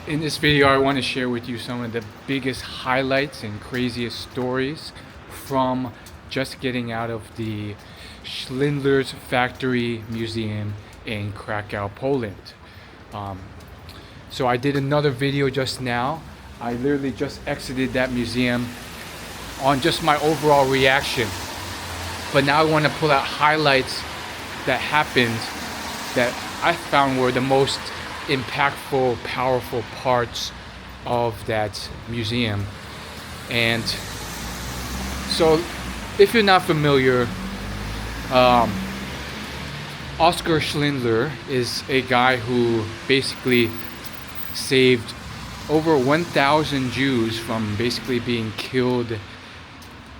In this video, I want to share with you some of the biggest highlights and craziest stories from just getting out of the Schindler's Factory Museum in Krakow, Poland. Um, so I did another video just now. I literally just exited that museum on just my overall reaction. But now I want to pull out highlights that happened that I found were the most impactful, powerful parts of that museum. And so, if you're not familiar, Oskar Schindler is a guy who basically saved over 1,000 Jews from basically being killed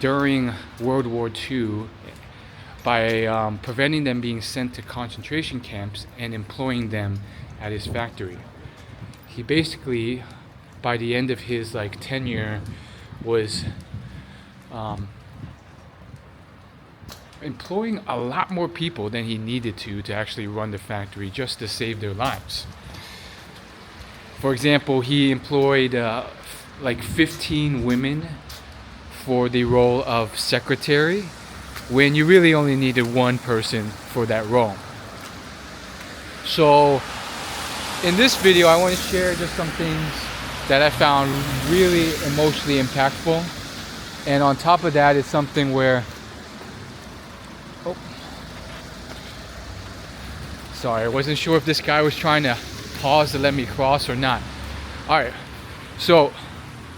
during World War II by preventing them being sent to concentration camps and employing them at his factory. He basically, by the end of his tenure, was employing a lot more people than he needed to actually run the factory just to save their lives. For example, he employed 15 women for the role of secretary when you really only needed one person for that role. So in this video, I want to share just some things that I found really emotionally impactful. And on top of that, it's something where, sorry, I wasn't sure if this guy was trying to pause to let me cross or not. Alright, so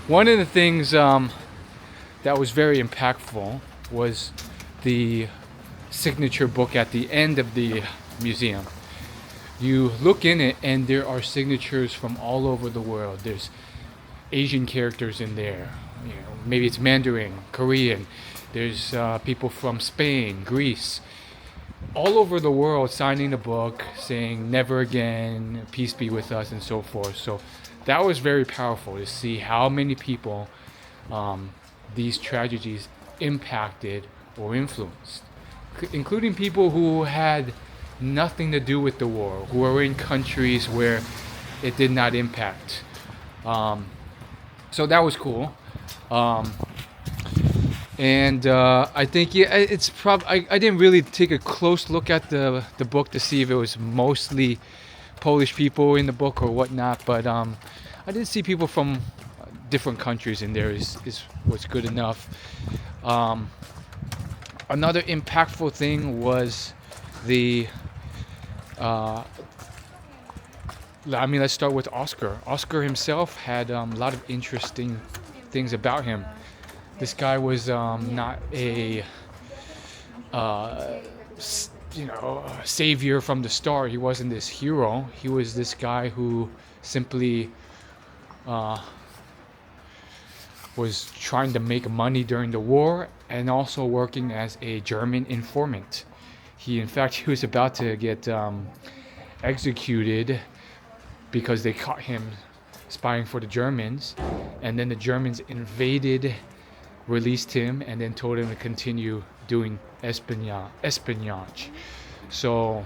one of the things that was very impactful was the signature book at the end of the museum. You look in it and there are signatures from all over the world. There's Asian characters in there, maybe it's Mandarin, Korean. There's people from Spain, Greece, all over the world signing the book saying never again, peace be with us, and so forth. So that was very powerful to see how many people these tragedies impacted or influenced, including people who had nothing to do with the war, who are in countries where it did not impact. So that was cool. And I think it's probably I didn't really take a close look at the book to see if it was mostly Polish people in the book or whatnot, but I did see people from different countries in there. Is was good enough. Another impactful thing was the let's start with Oskar. Oskar himself had a lot of interesting things about him. This guy was not a savior from the start. He wasn't this hero. He was this guy who simply was trying to make money during the war and also working as a German informant. He was about to get executed because they caught him spying for the Germans, and then the Germans invaded, released him, and then told him to continue doing espionage. So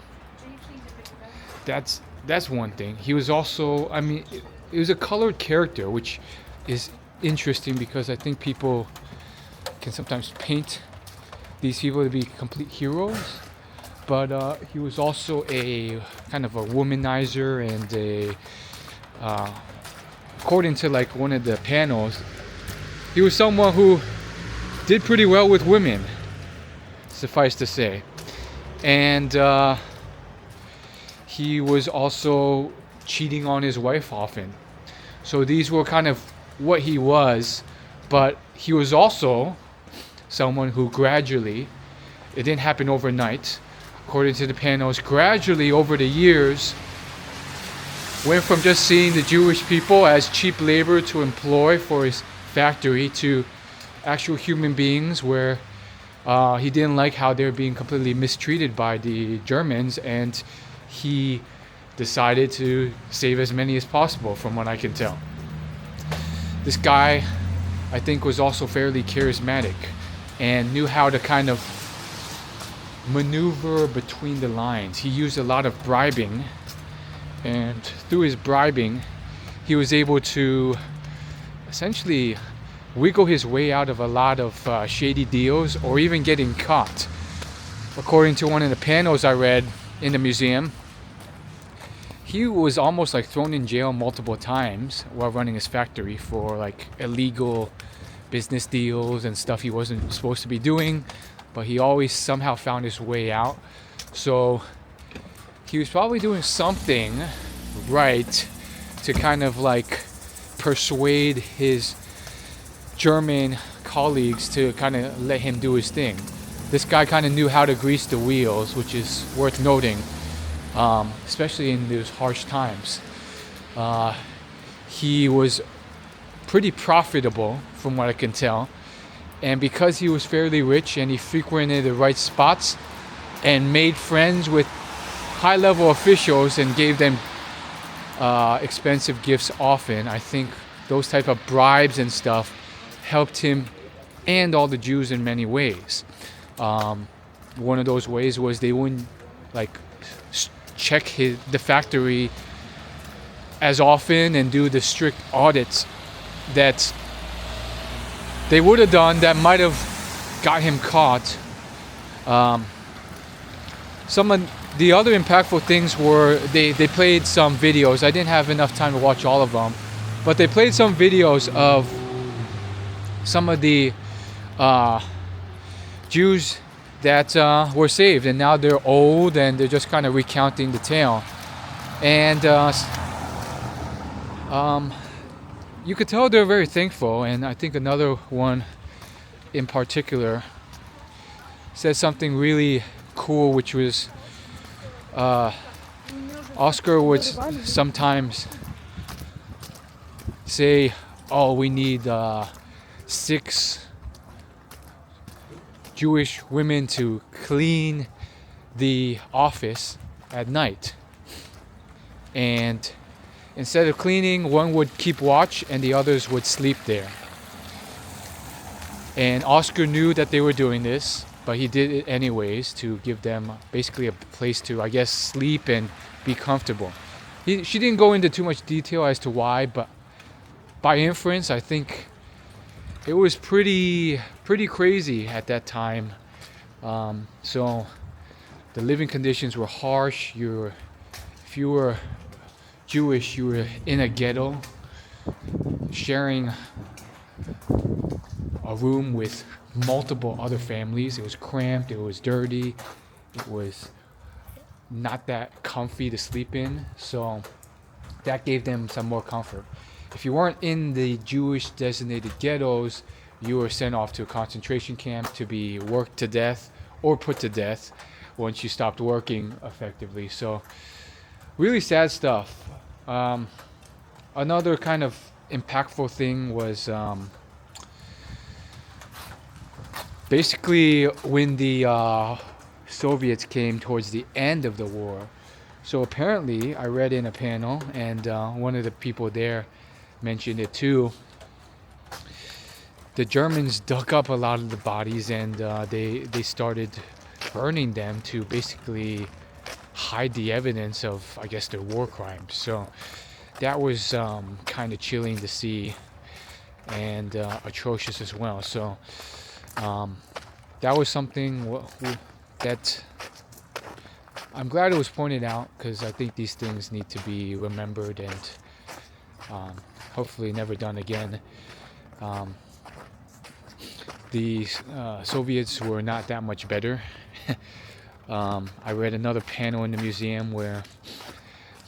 that's one thing. He was also, it was a colored character, which is interesting because I think people can sometimes paint these people to be complete heroes. But he was also a kind of a womanizer and according to one of the panels, he was someone who did pretty well with women, suffice to say. And he was also cheating on his wife often. So these were kind of what he was, but he was also someone who gradually, it didn't happen overnight, according to the panels, gradually over the years went from just seeing the Jewish people as cheap labor to employ for his factory to actual human beings, where he didn't like how they were being completely mistreated by the Germans, and he decided to save as many as possible, from what I can tell. This guy, I think, was also fairly charismatic and knew how to kind of maneuver between the lines. He used a lot of bribing, and through his bribing, he was able to essentially wiggle his way out of a lot of shady deals, or even getting caught. According to one of the panels I read in the museum, he was almost like thrown in jail multiple times while running his factory for like illegal business deals and stuff he wasn't supposed to be doing, but he always somehow found his way out. So he was probably doing something right to kind of like persuade his German colleagues to kind of let him do his thing. This guy kind of knew how to grease the wheels, which is worth noting, especially in those harsh times. He was pretty profitable from what I can tell, and because he was fairly rich and he frequented the right spots and made friends with high-level officials and gave them expensive gifts often, I think those type of bribes and stuff helped him and all the Jews in many ways. One of those ways was they wouldn't like check the factory as often and do the strict audits that they would have done that might have got him caught. Some of the other impactful things were they played some videos. I didn't have enough time to watch all of them, but they played some videos of some of the Jews that were saved, and now they're old and they're just kind of recounting the tale. And you could tell they're very thankful. And I think another one in particular said something really cool, which was Oskar would sometimes say, oh, we need 6 Jewish women to clean the office at night. And instead of cleaning, one would keep watch and the others would sleep there. And Oskar knew that they were doing this, but he did it anyways to give them basically a place to, I guess, sleep and be comfortable. She didn't go into too much detail as to why, but by inference, I think it was pretty crazy at that time. So the living conditions were harsh. If you were Jewish, you were in a ghetto, sharing a room with multiple other families. It was cramped, it was dirty, it was not that comfy to sleep in, so that gave them some more comfort. If you weren't in the Jewish designated ghettos, you were sent off to a concentration camp to be worked to death or put to death once you stopped working effectively. So really sad stuff. Another kind of impactful thing was basically when the Soviets came towards the end of the war. So apparently, I read in a panel, and one of the people there mentioned it too, the Germans dug up a lot of the bodies and they started burning them to basically hide the evidence of, I guess, their war crimes. So that was kind of chilling to see and atrocious as well. So that was something that I'm glad it was pointed out, because I think these things need to be remembered and hopefully never done again. The Soviets were not that much better. I read another panel in the museum where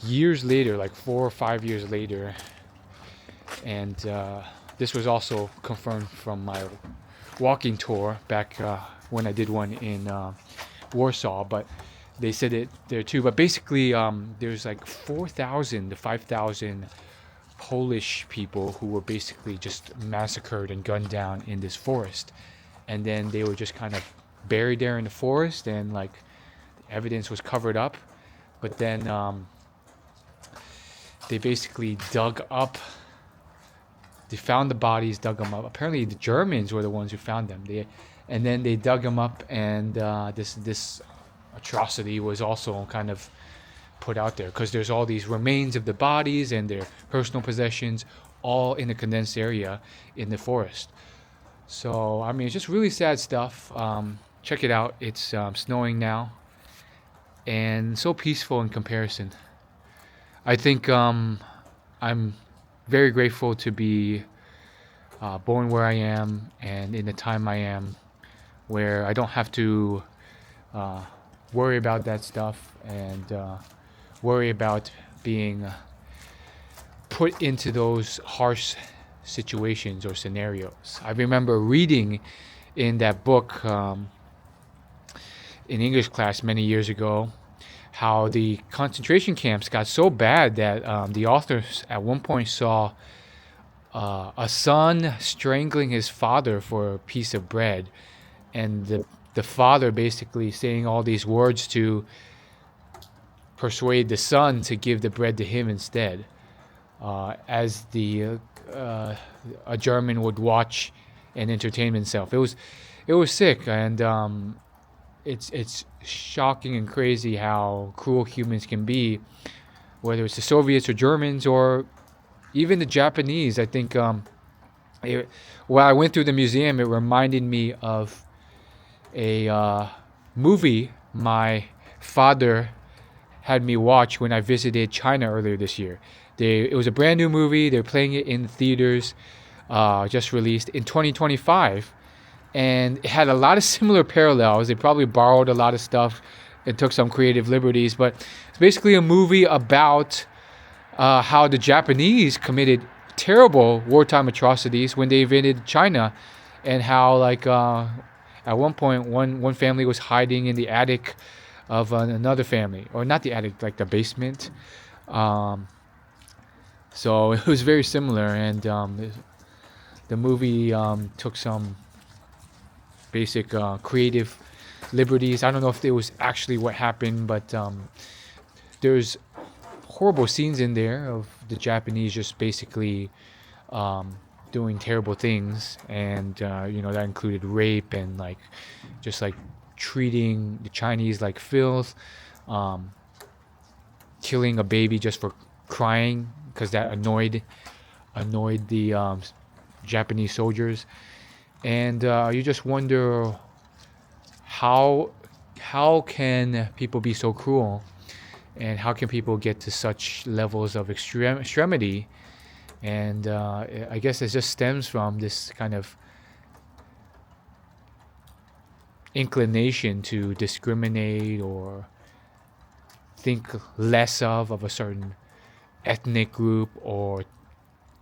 years later, like 4 or 5 years later, and this was also confirmed from my walking tour back when I did one in Warsaw, but they said it there too. But basically, there's like 4,000 to 5,000 Polish people who were basically just massacred and gunned down in this forest, and then they were just kind of buried there in the forest, and like evidence was covered up. But then they basically dug up. They found the bodies, dug them up. Apparently, the Germans were the ones who found them. And then they dug them up, and this atrocity was also kind of put out there, because there's all these remains of the bodies and their personal possessions all in a condensed area in the forest. So I mean, it's just really sad stuff. Check it out. It's snowing now and so peaceful in comparison. I think I'm very grateful to be born where I am and in the time I am, where I don't have to uh, worry about that stuff and worry about being put into those harsh situations or scenarios. I remember reading in that book in English class many years ago how the concentration camps got so bad that the authors at one point saw a son strangling his father for a piece of bread, and the father basically saying all these words to persuade the son to give the bread to him instead, as the a German would watch and entertain himself. It was sick, and it's shocking and crazy how cruel humans can be, whether it's the Soviets or Germans or even the Japanese. I think while I went through the museum, it reminded me of a movie my father had me watch when I visited China earlier this year. It was a brand new movie. They're playing it in theaters, just released in 2025. And it had a lot of similar parallels. They probably borrowed a lot of stuff and took some creative liberties. But it's basically a movie about how the Japanese committed terrible wartime atrocities when they invaded China, and how like at one point one family was hiding in the attic of another family, or not the attic, like the basement. So it was very similar, and the movie took some basic creative liberties. I don't know if it was actually what happened, but there's horrible scenes in there of the Japanese just basically doing terrible things, and that included rape and like just like treating the Chinese like filth, killing a baby just for crying because that annoyed the Japanese soldiers. And you just wonder how can people be so cruel, and how can people get to such levels of extremity. And I guess it just stems from this kind of inclination to discriminate or think less of a certain ethnic group or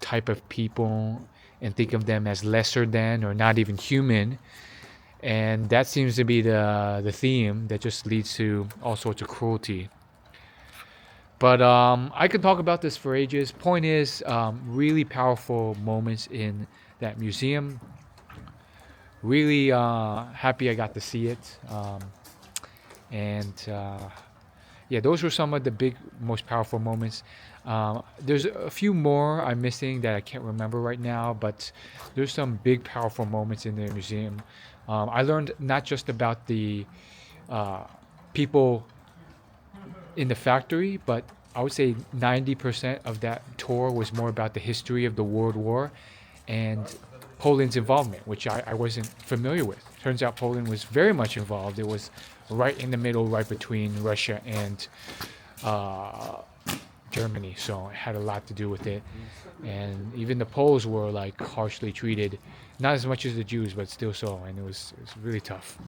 type of people, and think of them as lesser than or not even human. And that seems to be the theme that just leads to all sorts of cruelty. But I could talk about this for ages. Point is, really powerful moments in that museum. Really happy I got to see it. And yeah, those were some of the big, most powerful moments. There's a few more I'm missing that I can't remember right now, but there's some big, powerful moments in the museum. I learned not just about the people in the factory, but I would say 90% of that tour was more about the history of the World War and Poland's involvement, which I wasn't familiar with. Turns out Poland was very much involved. It was right in the middle, right between Russia and Germany, so it had a lot to do with it. And even the Poles were like harshly treated, not as much as the Jews, but still so, and it was really tough.